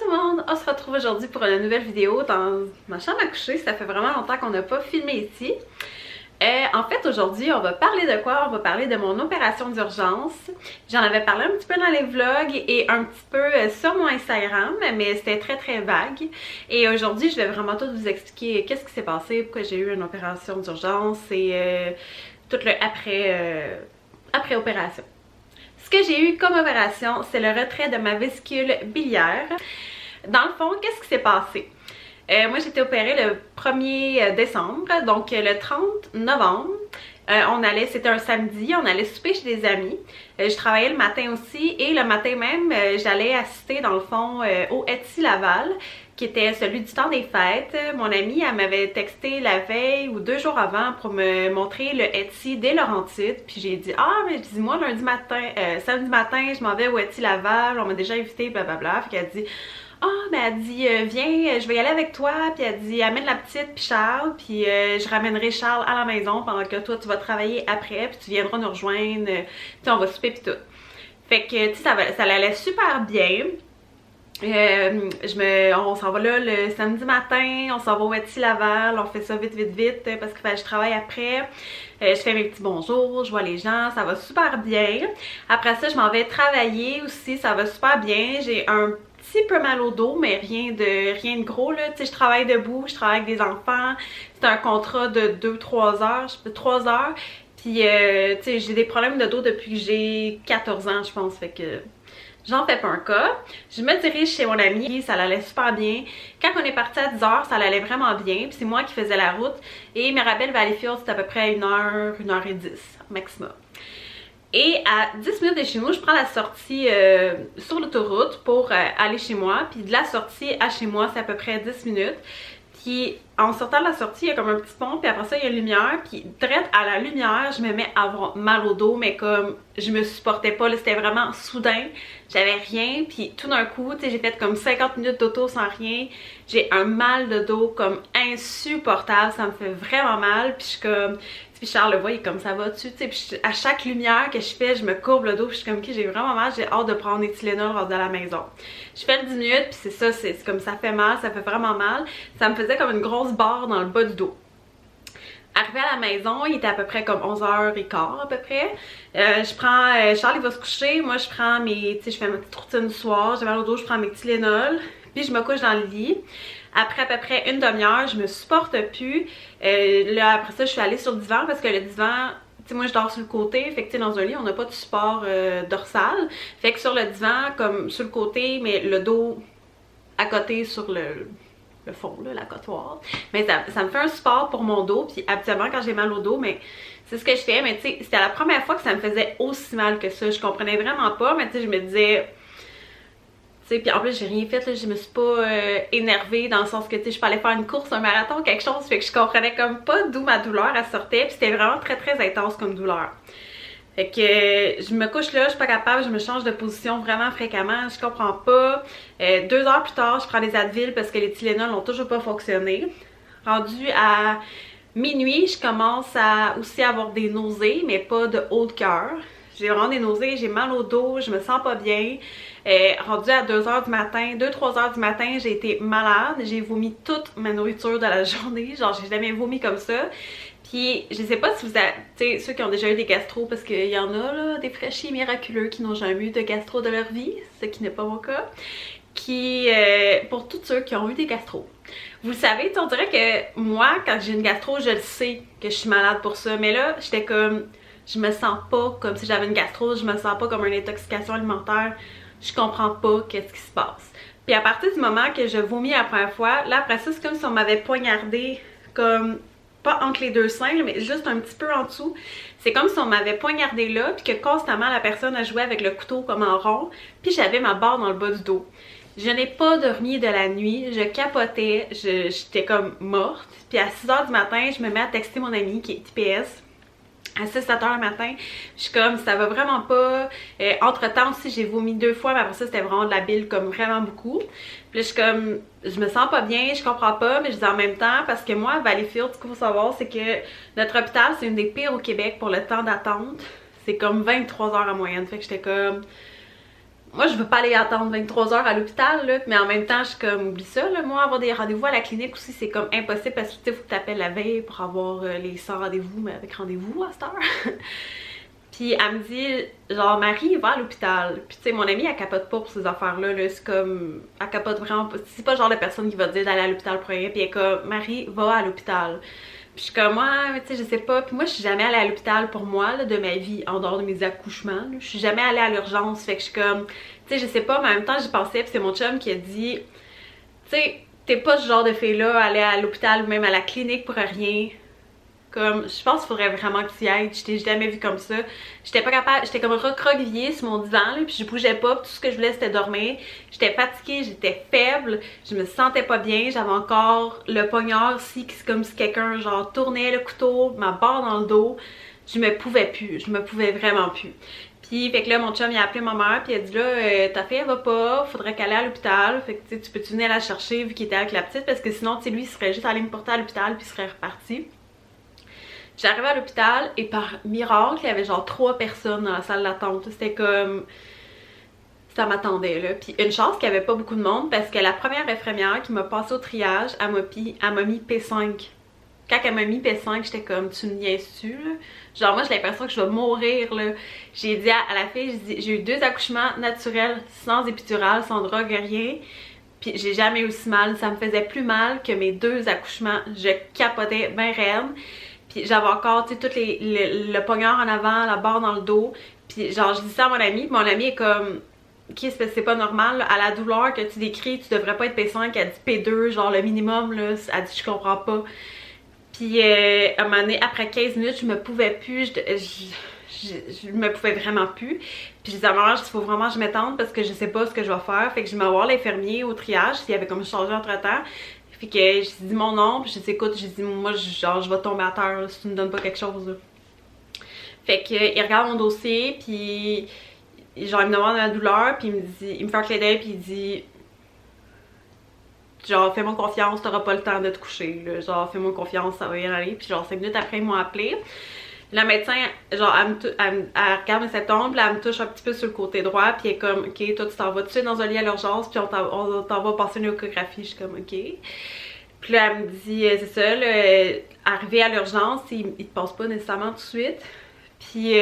tout le monde, on se retrouve aujourd'hui pour une nouvelle vidéo dans ma chambre à coucher. Ça fait vraiment longtemps qu'on n'a pas filmé ici. En fait, aujourd'hui, on va parler de quoi? On va parler de mon opération d'urgence. J'en avais parlé un petit peu dans les vlogs et un petit peu sur mon Instagram, mais c'était très vague. Et aujourd'hui, je vais vraiment tout vous expliquer qu'est-ce qui s'est passé, pourquoi j'ai eu une opération d'urgence et tout le après opération. Ce que j'ai eu comme opération, c'est le retrait de ma vésicule biliaire. Dans le fond, qu'est-ce qui s'est passé? Moi, j'ai été opérée le 1er décembre, donc le 30 novembre. C'était un samedi, on allait souper chez des amis. Je travaillais le matin aussi et le matin même, j'allais assister dans le fond au Etsy Laval, qui était celui du temps des fêtes. Mon amie, elle m'avait texté la veille ou 2 jours avant pour me montrer le Etsy des Laurentides. Puis j'ai dit, mais je dis, moi, samedi matin, je m'en vais au Etsy Laval, on m'a déjà invité, blablabla. Fait qu'elle dit, ben elle dit, viens, je vais y aller avec toi. Puis elle dit, amène la petite puis Charles, puis je ramènerai Charles à la maison pendant que toi, tu vas travailler après, puis tu viendras nous rejoindre, puis on va souper puis tout. Fait que, tu sais, ça allait super bien. On s'en va là le samedi matin, on s'en va au Etsy Laval, on fait ça vite parce que je travaille après. Je fais mes petits bonjours, je vois les gens, ça va super bien. Après ça, je m'en vais travailler aussi, ça va super bien. J'ai un petit peu mal au dos, mais rien de gros là. Tu sais, je travaille debout, je travaille avec des enfants. C'est un contrat de 2-3 heures, 3 heures. Puis, tu sais, j'ai des problèmes de dos depuis que j'ai 14 ans, je pense, fait que j'en fais pas un cas. Je me dirige chez mon amie, ça allait super bien. Quand on est parti à 10h, ça allait vraiment bien. Puis c'est moi qui faisais la route. Et Mirabel Valleyfield, c'est à peu près 1h10 maximum. Et à 10 minutes de chez nous, je prends la sortie sur l'autoroute pour aller chez moi. Puis de la sortie à chez moi, c'est à peu près 10 minutes. Puis en sortant de la sortie, il y a comme un petit pont, puis après ça, il y a une lumière. Puis direct à la lumière, je me mets à avoir mal au dos, mais comme je me supportais pas, c'était vraiment soudain. J'avais rien, puis tout d'un coup, tu sais, j'ai fait comme 50 minutes d'auto sans rien. J'ai un mal de dos comme insupportable, ça me fait vraiment mal. Puis je suis comme... Puis Charles le voit, il est comme ça va dessus, tu sais. Puis à chaque lumière que je fais, je me courbe le dos, puis je suis comme, ok, j'ai vraiment mal, j'ai hâte de prendre des Tylenol rendu à la maison. Je fais le 10 minutes, puis c'est ça, c'est comme ça fait mal, ça fait vraiment mal. Ça me faisait comme une grosse barre dans le bas du dos. Arrivé à la maison, il était à peu près comme 11h15 à peu près. Charles il va se coucher, moi je prends tu sais, je fais ma petite routine du soir, j'ai mal au dos, je prends mes Tylenol, puis je me couche dans le lit. Après à peu près une demi-heure, je me supporte plus. Là après ça, je suis allée sur le divan parce que le divan, tu sais, moi je dors sur le côté, fait que tu sais, dans un lit, on n'a pas de support dorsal. Fait que sur le divan, comme sur le côté, mais le dos à côté sur le fond, là, la cotoire. Mais ça me fait un support pour mon dos. Puis habituellement, quand j'ai mal au dos, mais c'est ce que je fais. Mais tu sais, c'était la première fois que ça me faisait aussi mal que ça. Je comprenais vraiment pas, mais tu sais, je me disais... Tu sais, puis en plus, j'ai rien fait, là, je me suis pas énervée dans le sens que, tu sais, je peux aller faire une course, un marathon, quelque chose. Fait que je comprenais comme pas d'où ma douleur, elle sortait. Puis c'était vraiment très intense comme douleur. Fait que je me couche là, je suis pas capable, je me change de position vraiment fréquemment, je comprends pas. 2 heures plus tard, je prends des Advil parce que les Tylenol n'ont toujours pas fonctionné. Rendu à minuit, je commence à aussi avoir des nausées, mais pas de haut de cœur. J'ai vraiment des nausées, j'ai mal au dos, je me sens pas bien. Rendu à 2h du matin, 2-3 h du matin, j'ai été malade. J'ai vomi toute ma nourriture de la journée, genre j'ai jamais vomi comme ça. Puis je sais pas si vous avez, tu sais, ceux qui ont déjà eu des gastro, parce qu'il y en a là, des fraîchis miraculeux qui n'ont jamais eu de gastro de leur vie, ce qui n'est pas mon cas. Pour tous ceux qui ont eu des gastro. Vous le savez, on dirait que moi, quand j'ai une gastro, je le sais que je suis malade pour ça. Mais là, j'étais comme, je me sens pas comme si j'avais une gastro, je me sens pas comme une intoxication alimentaire. Je comprends pas qu'est-ce qui se passe. Puis à partir du moment que je vomis la première fois, là après ça, c'est comme si on m'avait poignardé comme... pas entre les deux seins, mais juste un petit peu en dessous. C'est comme si on m'avait poignardé là, puis que constamment la personne a joué avec le couteau comme en rond, puis j'avais ma barre dans le bas du dos. Je n'ai pas dormi de la nuit, je capotais, j'étais comme morte. Puis à 6h du matin, je me mets à texter mon amie qui est IPS. À 6-7 heures le matin, je suis comme ça va vraiment pas. Entre temps aussi j'ai vomi 2 fois, mais après ça c'était vraiment de la bile comme vraiment beaucoup. Puis là, je suis comme, je me sens pas bien, je comprends pas, mais je dis en même temps parce que moi à Valleyfield, ce qu'il faut savoir c'est que notre hôpital c'est une des pires au Québec pour le temps d'attente. C'est comme 23 heures en moyenne, fait que j'étais comme... moi je veux pas aller attendre 23 heures à l'hôpital là, mais en même temps je suis comme oublie ça là, moi avoir des rendez-vous à la clinique aussi c'est comme impossible parce que tu sais faut que t'appelles la veille pour avoir les 100 rendez-vous mais avec rendez-vous à cette heure. Puis elle me dit genre Marie va à l'hôpital. Puis tu sais mon amie elle capote pas pour ces affaires là, c'est comme elle capote vraiment pas, c'est pas le genre de personne qui va te dire d'aller à l'hôpital pour rien, puis elle est comme Marie va à l'hôpital. Puis je suis comme ouais mais tu sais je sais pas, puis moi je suis jamais allée à l'hôpital pour moi là, de ma vie en dehors de mes accouchements là. Je suis jamais allée à l'urgence, fait que je suis comme tu sais je sais pas, mais en même temps j'y pensais, puis c'est mon chum qui a dit tu sais t'es pas ce genre de fille là aller à l'hôpital ou même à la clinique pour rien. Comme, je pense qu'il faudrait vraiment que tu y ailles. Je t'ai jamais vu comme ça. J'étais pas capable, j'étais comme recroquevillée sur mon divan, là, puis je bougeais pas. Tout ce que je voulais, c'était dormir. J'étais fatiguée, j'étais faible, je me sentais pas bien. J'avais encore le poignard ici, qui c'est comme si quelqu'un, genre, tournait le couteau, ma barre dans le dos. Je me pouvais plus, je me pouvais vraiment plus. Puis, fait que là, mon chum, il a appelé ma mère, puis il a dit là, ta fille, elle va pas, faudrait qu'elle aille à l'hôpital. Fait que, tu sais, tu peux-tu venir la chercher vu qu'il était avec la petite, parce que sinon, tu sais, lui, il serait juste allé me porter à l'hôpital, puis il serait reparti. J'arrivais à l'hôpital et par miracle, il y avait genre 3 personnes dans la salle d'attente. C'était comme... ça m'attendait là. Puis une chance qu'il n'y avait pas beaucoup de monde parce que la première infirmière qui m'a passé au triage, elle m'a mis P5. Quand elle m'a mis P5, j'étais comme tu me niaises-tu là? Genre moi j'ai l'impression que je vais mourir là. J'ai dit à la fille, j'ai eu 2 accouchements naturels sans épidural, sans drogue, rien. Puis j'ai jamais eu aussi mal. Ça me faisait plus mal que mes 2 accouchements. Je capotais bien raide. Puis j'avais encore, tu sais, tout le poignard en avant, la barre dans le dos. Puis genre, je dis ça à mon ami est comme... Ok, c'est pas normal, là. À la douleur que tu décris, tu devrais pas être P5, elle dit P2, genre le minimum, là. Elle dit, je comprends pas. Puis à un moment donné, après 15 minutes, je me pouvais plus, je me pouvais vraiment plus. Puis je disais à ma mère, il faut vraiment que je m'étende parce que je sais pas ce que je vais faire. Fait que je vais voir l'infirmier au triage, s'il avait comme changé entre temps. Puis que j'ai dit mon nom, puis j'ai dit écoute, j'ai dit moi genre je vais tomber à terre là, si tu me donnes pas quelque chose là. Fait que il regarde mon dossier, puis genre il me demande la douleur, puis il me fait un clin d'œil, puis il dit genre fais-moi confiance, t'auras pas le temps de te coucher là. Genre fais-moi confiance, ça va y aller. Puis genre 5 minutes après ils m'ont appelé. La médecin, genre, elle regarde mes symptômes, puis elle me touche un petit peu sur le côté droit, puis elle est comme, ok, toi tu t'en vas tout de suite dans un lit à l'urgence, puis on t'en va passer une échographie. Je suis comme, ok. Puis là, elle me dit, c'est ça, là, arrivé à l'urgence, il te passe pas nécessairement tout de suite. Puis,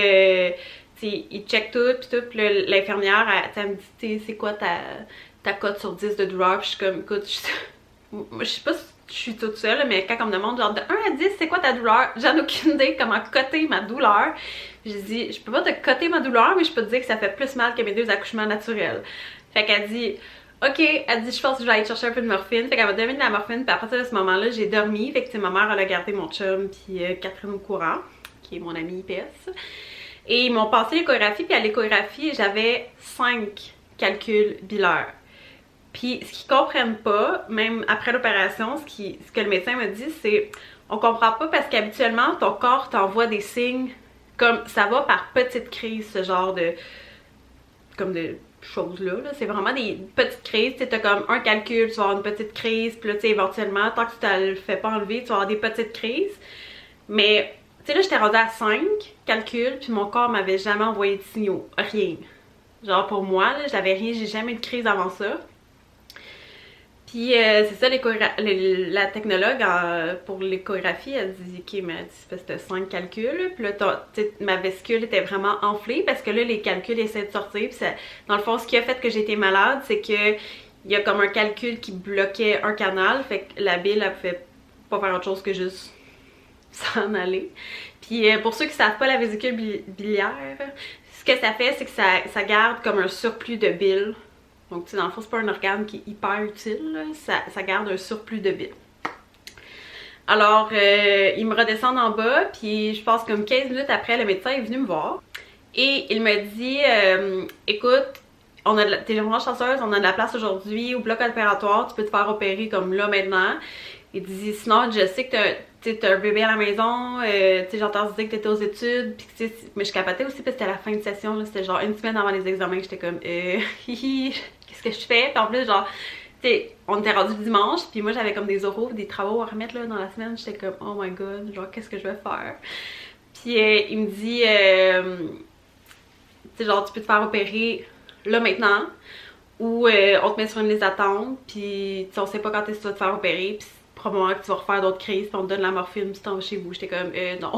il check tout, puis l'infirmière, elle me dit, c'est quoi ta cote sur 10 de douleur? Puis je suis comme, écoute, je sais pas si je suis toute seule, mais quand on me demande genre de 1 à 10 c'est quoi ta douleur, j'en ai aucune idée comment coter ma douleur. J'ai dit je peux pas te coter ma douleur, mais je peux te dire que ça fait plus mal que mes 2 accouchements naturels. Fait qu'elle dit ok, elle dit je pense que je vais aller chercher un peu de morphine. Fait qu'elle m'a donné de la morphine, puis à partir de ce moment là j'ai dormi. Fait que ma mère elle a gardé mon chum puis Catherine au courant, qui est mon amie IPS. Et ils m'ont passé l'échographie, puis à l'échographie j'avais 5 calculs bilaires. Puis ce qu'ils comprennent pas, même après l'opération, ce que le médecin me dit, c'est on comprend pas parce qu'habituellement ton corps t'envoie des signes comme ça va par petites crises, ce genre de choses là. C'est vraiment des petites crises. Tu sais, t'as comme un calcul, tu vas avoir une petite crise, puis là tu sais éventuellement, tant que tu te le fais pas enlever, tu vas avoir des petites crises. Mais tu sais là j'étais rendue à 5 calculs, puis mon corps m'avait jamais envoyé de signaux, rien. Genre pour moi, là, j'avais rien, j'ai jamais eu de crise avant ça. Puis c'est ça, la technologue pour l'échographie, elle dit ok, mais c'était 5 calculs, puis là ma vésicule était vraiment enflée parce que là les calculs essaient de sortir, puis dans le fond ce qui a fait que j'ai été malade, c'est que il y a comme un calcul qui bloquait un canal, fait que la bile elle pouvait pas faire autre chose que juste s'en aller. Puis pour ceux qui savent pas la vésicule biliaire, ce que ça fait c'est que ça garde comme un surplus de bile. Donc, tu sais, dans le fond, c'est pas un organe qui est hyper utile, là. Ça garde un surplus de bile. Alors, il me redescend en bas, puis je pense comme 15 minutes après, le médecin est venu me voir. Et il me dit, écoute, t'es vraiment chanceuse, on a de la place aujourd'hui au bloc opératoire, tu peux te faire opérer comme là maintenant. Il dit, sinon, je sais que t'as un bébé à la maison, j'entends dire que t'étais aux études, puis mais je capotais aussi parce que c'était la fin de session, c'était genre 1 semaine avant les examens, j'étais comme, qu'est-ce que je fais? Puis en plus, genre, tu sais, on était rendu dimanche, puis moi j'avais comme des oraux, des travaux à remettre là, dans la semaine, j'étais comme, oh my god, genre, qu'est-ce que je vais faire? Puis il me dit, tu sais, genre, tu peux te faire opérer là maintenant, ou on te met sur une liste d'attente, puis on sait pas quand est-ce que tu vas te faire opérer, puis probablement que tu vas refaire d'autres crises, puis on te donne la morphine, puis tu t'en vas chez vous. J'étais comme, non.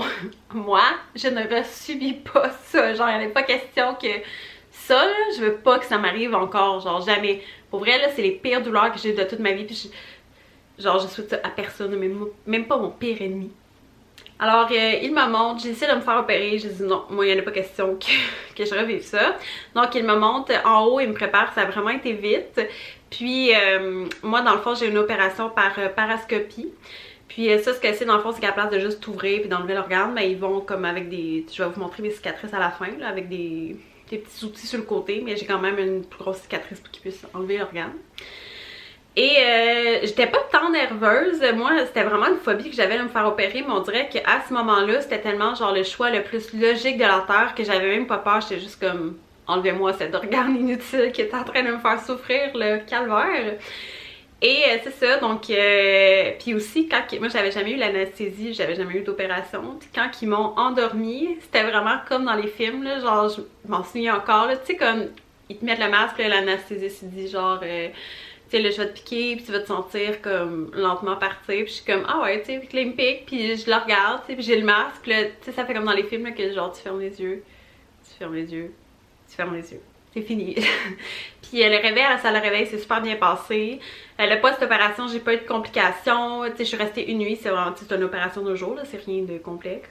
Moi, je ne subis pas ça. Genre, il n'y avait pas question que ça, là, je veux pas que ça m'arrive encore, genre jamais. Pour vrai, là, c'est les pires douleurs que j'ai eu de toute ma vie, puis genre, je souhaite ça à personne, même pas mon pire ennemi. Alors, il me montre, j'ai essayé de me faire opérer, j'ai dit non, moi il n'y en a pas question que je revive ça. Donc il me montre en haut, il me prépare, ça a vraiment été vite. Puis moi dans le fond j'ai une opération par parascopie. Puis ça ce que c'est dans le fond c'est qu'à la place de juste t'ouvrir puis d'enlever l'organe, ben ils vont comme avec des, je vais vous montrer mes cicatrices à la fin là, avec des petits outils sur le côté, mais j'ai quand même une plus grosse cicatrice pour qu'ils puissent enlever l'organe. Et j'étais pas tant nerveuse, moi c'était vraiment une phobie que j'avais de me faire opérer, mais on dirait qu'à ce moment-là c'était tellement genre le choix le plus logique de la terre que j'avais même pas peur, j'étais juste comme enlevez-moi cet organe inutile qui est en train de me faire souffrir, le calvaire. Et c'est ça, donc puis aussi quand moi j'avais jamais eu l'anesthésie, j'avais jamais eu d'opération, puis quand ils m'ont endormie, c'était vraiment comme dans les films là, genre je m'en souviens encore là, tu sais comme ils te mettent le masque, l'anesthésiste dit genre tu sais, là, je vais te piquer, puis tu vas te sentir comme lentement partir, puis je suis comme, ah ouais, tu sais, puis là, il me pique, puis je le regarde, tu sais, puis j'ai le masque, là, tu sais, ça fait comme dans les films, là, que genre, tu fermes les yeux, tu fermes les yeux, tu fermes les yeux. C'est fini. Puis le réveil à la salle de réveil, c'est super bien passé. Le post-opération, j'ai pas eu de complications, tu sais, je suis restée une nuit, c'est vraiment, c'est une opération de jour, là, c'est rien de complexe.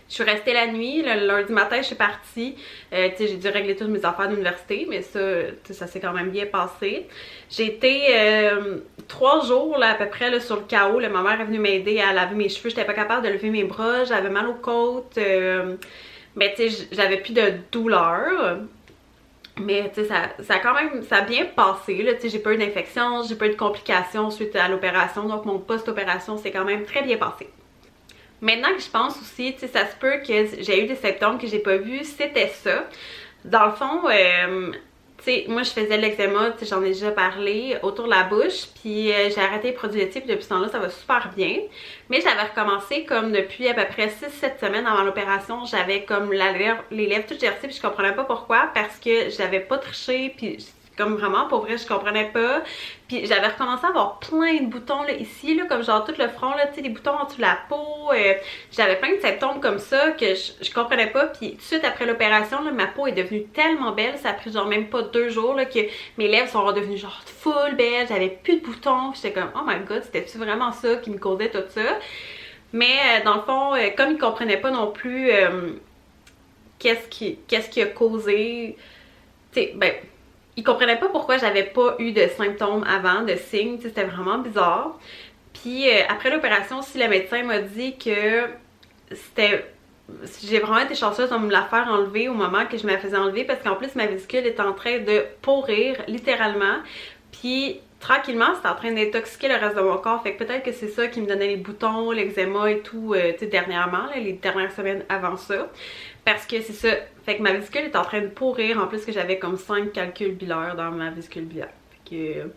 Je suis restée la nuit, le lundi matin je suis partie, j'ai dû régler toutes mes affaires d'université, mais ça s'est quand même bien passé. J'ai été 3 jours là, à peu près là, sur le chaos, là, ma mère est venue m'aider à laver mes cheveux, j'étais pas capable de lever mes bras, j'avais mal aux côtes, mais tu sais j'avais plus de douleur. Mais tu sais, ça a quand même, ça a bien passé, là, tu sais, j'ai pas eu d'infection, j'ai pas eu de complications suite à l'opération, donc mon post-opération s'est quand même très bien passé. Maintenant que je pense aussi, tu sais, ça se peut que j'ai eu des symptômes que j'ai pas vus, c'était ça. Dans le fond, tu sais, moi je faisais de l'eczéma, tu sais, j'en ai déjà parlé, autour de la bouche, puis j'ai arrêté les produits laitiers, puis depuis ce temps-là, ça va super bien. Mais j'avais recommencé comme depuis à peu près 6-7 semaines avant l'opération, j'avais comme les lèvres toutes gercées, puis je comprenais pas pourquoi, parce que j'avais pas triché, puis comme vraiment pour vrai je comprenais pas, puis j'avais recommencé à avoir plein de boutons là ici là, comme genre tout le front là, tu sais, des boutons en dessous de la peau, j'avais plein de symptômes comme ça que je comprenais pas, puis tout de suite après l'opération là, ma peau est devenue tellement belle, ça a pris genre même pas 2 jours là, que mes lèvres sont redevenues genre full belles, j'avais plus de boutons, j'étais comme oh my god, c'était-tu vraiment ça qui me causait tout ça? Mais dans le fond, comme ils comprenaient pas non plus qu'est-ce qui a causé, tu sais, ben ils comprenaient pas pourquoi j'avais pas eu de symptômes avant, de signes, c'était vraiment bizarre. Puis après l'opération, si le médecin m'a dit que c'était... J'ai vraiment été chanceuse de me la faire enlever au moment que je me la faisais enlever, parce qu'en plus ma vésicule est en train de pourrir, littéralement. Puis tranquillement, c'était en train d'intoxiquer le reste de mon corps, fait que peut-être que c'est ça qui me donnait les boutons, l'eczéma et tout, tu sais, dernièrement, là, les dernières semaines avant ça. Parce que c'est ça, fait que ma vésicule est en train de pourrir, en plus que j'avais comme 5 calculs biliaires dans ma vésicule biliaire. Fait que,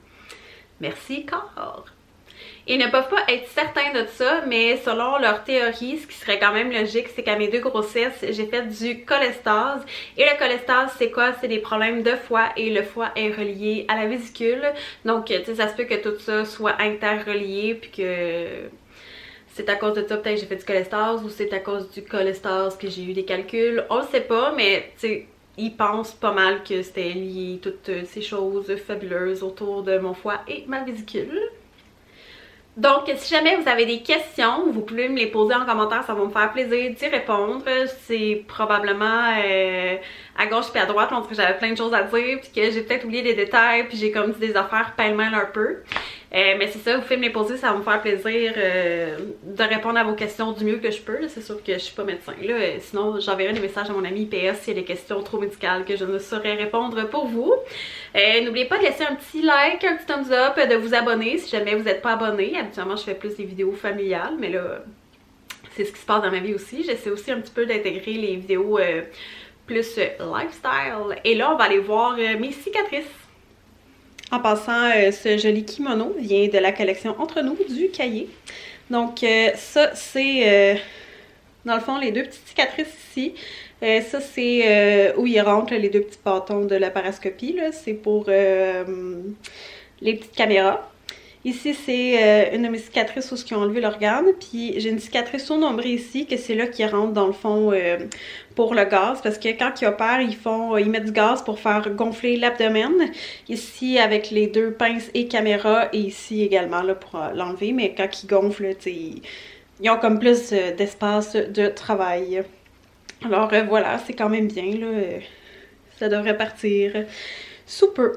merci corps! Ils ne peuvent pas être certains de ça, mais selon leur théorie, ce qui serait quand même logique, c'est qu'à mes 2 grossesses, j'ai fait du cholestase. Et le cholestase, c'est quoi? C'est des problèmes de foie, et le foie est relié à la vésicule. Donc, tu sais, ça se peut que tout ça soit interrelié, puis que c'est à cause de ça peut-être que j'ai fait du cholestase, ou c'est à cause du cholestase que j'ai eu des calculs. On le sait pas, mais tu sais, ils pensent pas mal que c'était lié toutes ces choses fabuleuses autour de mon foie et ma vésicule. Donc, si jamais vous avez des questions, vous pouvez me les poser en commentaire, ça va me faire plaisir d'y répondre. C'est probablement à gauche puis à droite, on dirait que j'avais plein de choses à dire, puis que j'ai peut-être oublié des détails, puis j'ai comme dit des affaires pêle-mêle un peu. Mais c'est ça, vous pouvez me les poser, ça va me faire plaisir de répondre à vos questions du mieux que je peux. C'est sûr que je suis pas médecin, là. Sinon, j'enverrai des messages à mon ami PS s'il y a des questions trop médicales que je ne saurais répondre pour vous. N'oubliez pas de laisser un petit like, un petit thumbs up, de vous abonner si jamais vous n'êtes pas abonné. Habituellement, je fais plus des vidéos familiales, mais là, c'est ce qui se passe dans ma vie aussi. J'essaie aussi un petit peu d'intégrer les vidéos plus lifestyle. Et là, on va aller voir mes cicatrices. En passant, ce joli kimono vient de la collection Entre nous du Cahier. Donc ça, c'est dans le fond les 2 petites cicatrices ici. Ça, c'est où ils rentrent les deux petits bâtons de la parascopie, là. C'est pour les petites caméras. Ici, c'est une de mes cicatrices où ils ont enlevé l'organe. Puis j'ai une cicatrice au nombril ici, que c'est là qu'ils rentrent dans le fond pour le gaz. Parce que quand ils opèrent, ils mettent du gaz pour faire gonfler l'abdomen. Ici, avec les deux pinces et caméra. Et ici également, là, pour l'enlever. Mais quand ils gonflent, ils ont comme plus d'espace de travail. Alors voilà, c'est quand même bien, là. Ça devrait partir sous peu.